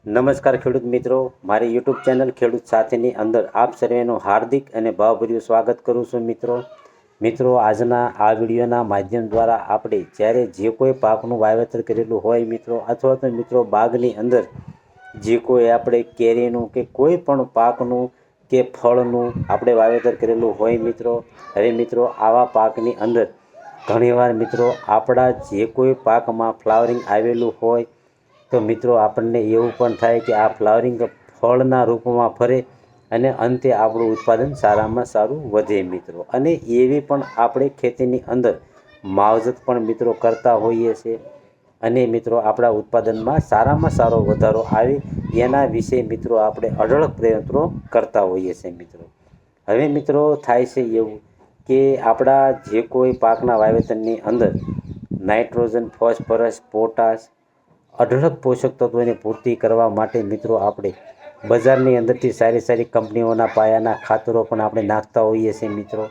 નમસ્કાર ખેડૂત મિત્રો, મારી યુટ્યુબ ચેનલ ખેડૂત સાથીની અંદર આપ સર્વેનું હાર્દિક અને ભાવભર્યું સ્વાગત કરું છું. મિત્રો આજના આ વિડીયોના માધ્યમ દ્વારા આપણે જ્યારે જે કોઈ પાકનું વાવેતર કરેલું હોય મિત્રો, અથવા તો મિત્રો બાગની અંદર જે કોઈ આપણે કેરીનું કે કોઈ પણ પાકનું કે ફળનું આપણે વાવેતર કરેલું હોય મિત્રો, હવે મિત્રો આવા પાકની અંદર ઘણીવાર મિત્રો આપણા જે કોઈ પાકમાં ફ્લાવરિંગ આવેલું હોય તો મિત્રો આપણને એવું પણ થાય કે આ ફ્લાવરિંગ ફળના રૂપમાં ફરે અને અંતે આપણું ઉત્પાદન સારામાં સારું વધે મિત્રો. અને એવી પણ આપણે ખેતીની અંદર માવજત પણ મિત્રો કરતા હોઈએ છીએ અને મિત્રો આપણા ઉત્પાદનમાં સારામાં સારો વધારો આવે એના વિશે મિત્રો આપણે અઢળક પ્રયત્નો કરતા હોઈએ છીએ મિત્રો. હવે મિત્રો થાય છે એવું કે આપણા જે કોઈ પાકના વાવેતરની અંદર નાઇટ્રોજન, ફોસ્ફરસ, પોટાશ અઢળક પોષક તત્વોની પૂર્તિ કરવા માટે મિત્રો આપણે બજારની અંદરથી સારી સારી કંપનીઓના પાયાના ખાતરો પણ આપણે નાખતા હોઈએ છીએ મિત્રો.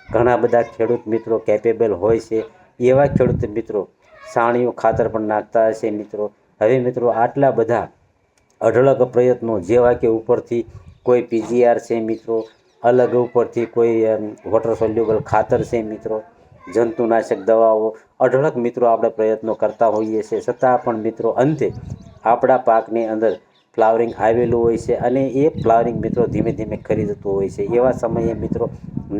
ઘણા બધા ખેડૂત મિત્રો કેપેબલ હોય છે, એવા ખેડૂત મિત્રો છાણિયું ખાતર પણ નાખતા હશે મિત્રો. હવે મિત્રો આટલા બધા અઢળક પ્રયત્નો જેવા કે ઉપરથી કોઈ પીજીઆર છે મિત્રો, અલગ ઉપરથી કોઈ વોટર સોલ્યુબલ ખાતર છે મિત્રો, જંતુનાશક દવાઓ અઢળક મિત્રો આપણે પ્રયત્નો કરતા હોઈએ છીએ, છતાં પણ મિત્રો અંતે આપણા પાકની અંદર ફ્લાવરિંગ આવેલું હોય છે અને એ ફ્લાવરિંગ મિત્રો ધીમે ધીમે ખરી જતું હોય છે. એવા સમયે મિત્રો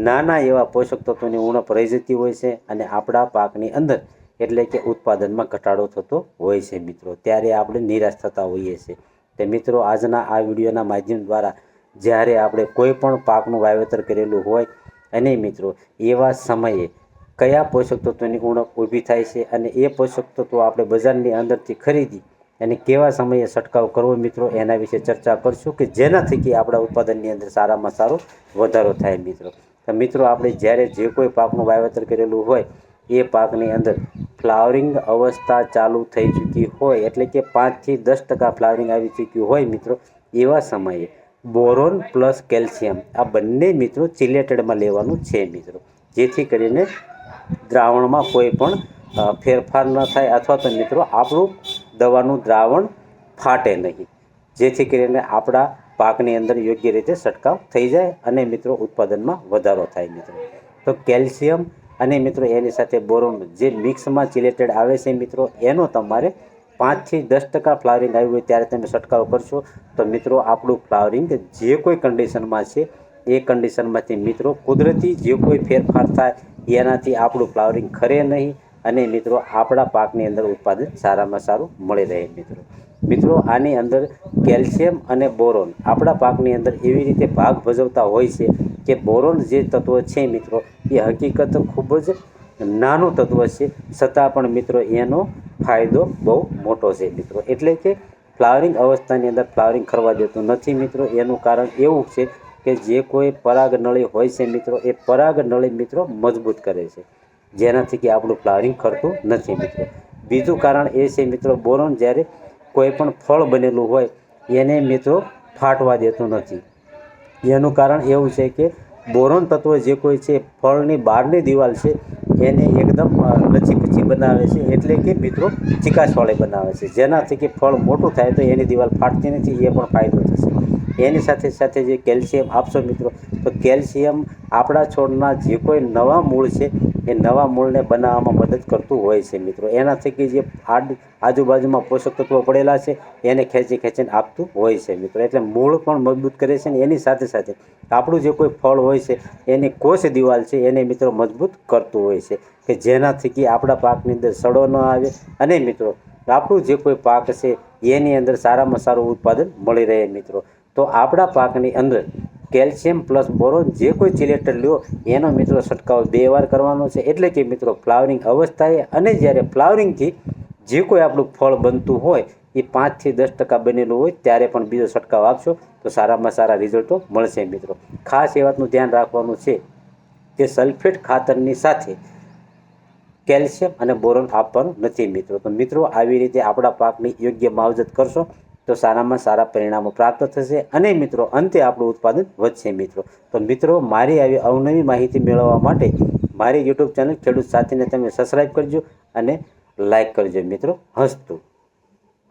નાના એવા પોષક તત્વોની ઉણપ રહી જતી હોય છે અને આપણા પાકની અંદર એટલે કે ઉત્પાદનમાં ઘટાડો થતો હોય છે મિત્રો. ત્યારે આપણે નિરાશ થતા હોઈએ છીએ. તે મિત્રો આજના આ વિડીયોના માધ્યમ દ્વારા જ્યારે આપણે કોઈ પણ પાકનું વાવેતર કરેલું હોય અને મિત્રો એવા સમયે કયા પોષક તત્વોની ઉણપ ઊભી થાય છે અને એ પોષક તત્વો આપણે બજારની અંદરથી ખરીદી અને કેવા સમયે છંટકાવ કરવો મિત્રો, એના વિશે ચર્ચા કરશું કે જેના થકી આપણા ઉત્પાદનની અંદર સારામાં સારો વધારો થાય મિત્રો. તો મિત્રો આપણે જ્યારે જે કોઈ પાકનું વાવેતર કરેલું હોય એ પાકની અંદર ફ્લાવરિંગ અવસ્થા ચાલુ થઈ ચૂકી હોય એટલે કે 5 થી 10% ફ્લાવરિંગ આવી ચૂક્યું હોય મિત્રો, એવા સમયે બોરોન પ્લસ કેલ્શિયમ આ બંને મિત્રો ચિલેટેડમાં લેવાનું છે મિત્રો, જેથી કરીને દ્રાવણમાં કોઈ પણ ફેરફાર ન થાય અથવા તો મિત્રો આપણું દવાનું દ્રાવણ ફાટે નહીં, જેથી કરીને આપણા પાકની અંદર યોગ્ય રીતે છંટકાવ થઈ જાય અને મિત્રો ઉત્પાદનમાં વધારો થાય મિત્રો. તો કેલ્શિયમ અને મિત્રો એની સાથે બોરોન જે મિક્સમાં ચિલેટેડ આવે છે મિત્રો, એનો તમારે 5 થી 10% ફ્લાવરિંગ આવ્યું હોય ત્યારે તમે છંટકાવ કરશો તો મિત્રો આપણું ફ્લાવરિંગ જે કોઈ કન્ડિશનમાં છે એ કન્ડિશનમાંથી મિત્રો કુદરતી જે કોઈ ફેરફાર થાય એનાથી આપણું ફ્લાવરિંગ ખરે નહીં અને મિત્રો આપણા પાકની અંદર ઉત્પાદન સારામાં સારું મળી રહે મિત્રો. આની અંદર કેલ્શિયમ અને બોરોન આપણા પાકની અંદર એવી રીતે ભાગ ભજવતા હોય છે કે બોરોન જે તત્વ છે મિત્રો એ હકીકત ખૂબ જ નાનું તત્વ છે, છતાં પણ મિત્રો એનો ફાયદો બહુ મોટો છે મિત્રો. એટલે કે ફ્લાવરિંગ અવસ્થાની અંદર ફ્લાવરિંગ ખરવા દેતું નથી મિત્રો. એનું કારણ એવું છે કે જે કોઈ પરાગનળી હોય છે મિત્રો એ પરાગનળી મિત્રો મજબૂત કરે છે, જેનાથી કે આપણું ફ્લાવરિંગ ખરતું નથી મિત્રો. બીજું કારણ એ છે મિત્રો બોરોન જ્યારે કોઈ પણ ફળ બનેલું હોય એને મિત્રો ફાટવા દેતું નથી. એનું કારણ એવું છે કે બોરોન તત્વ જે કોઈ છે ફળની બહારની દિવાલ છે એને એકદમ લચીપચી બનાવે છે, એટલે કે મિત્રો ચિકાસવાળી બનાવે છે, જેનાથી કે ફળ મોટું થાય તો એની દિવાલ ફાટતી નથી, એ પણ ફાયદો થશે. એની સાથે સાથે જે કેલ્શિયમ આપશો મિત્રો તો કેલ્શિયમ આપણા છોડના જે કોઈ નવા મૂળ છે એ નવા મૂળને બનાવવામાં મદદ કરતું હોય છે મિત્રો. એના થકી જે આજુબાજુમાં પોષક તત્વો પડેલા છે એને ખેંચીને આપતું હોય છે મિત્રો. એટલે મૂળ પણ મજબૂત કરે છે ને એની સાથે સાથે આપણું જે કોઈ ફળ હોય છે એની કોષ દિવાલ છે એને મિત્રો મજબૂત કરતું હોય છે કે જેનાથી કે આપણા પાકની અંદર સડો ન આવે અને મિત્રો આપણું જે કોઈ પાક છે એની અંદર સારામાં સારું ઉત્પાદન મળી રહે મિત્રો. તો આપણા પાકની અંદર કેલ્શિયમ પ્લસ બોરોન જે કોઈ ચિલેટેડ લ્યો એનો મિત્રો છંટકાવ 2 વાર કરવાનો છે. એટલે કે મિત્રો ફ્લાવરિંગ અવસ્થાએ અને જ્યારે ફ્લાવરિંગથી જે કોઈ આપણું ફળ બનતું હોય એ 5 થી 10% બનેલું હોય ત્યારે પણ બીજો છંટકાવ આપશો તો સારામાં સારા રિઝલ્ટો મળશે મિત્રો. ખાસ એ વાતનું ધ્યાન રાખવાનું છે કે સલ્ફેટ ખાતરની સાથે કેલ્શિયમ અને બોરોન આપવાનું નથી મિત્રો. તો મિત્રો આવી રીતે આપણા પાકની યોગ્ય માવજત કરશો તો સારામાં સારા પરિણામો પ્રાપ્ત થશે અને મિત્રો અંતે આપણું ઉત્પાદન વધશે મિત્રો. તો મિત્રો મારી આવી અવનવી માહિતી મેળવવા માટે મારી યુટ્યુબ ચેનલ ખેડૂત સાથીને તમે સબસ્ક્રાઈબ કરજો અને લાઈક કરજો મિત્રો. હસતું.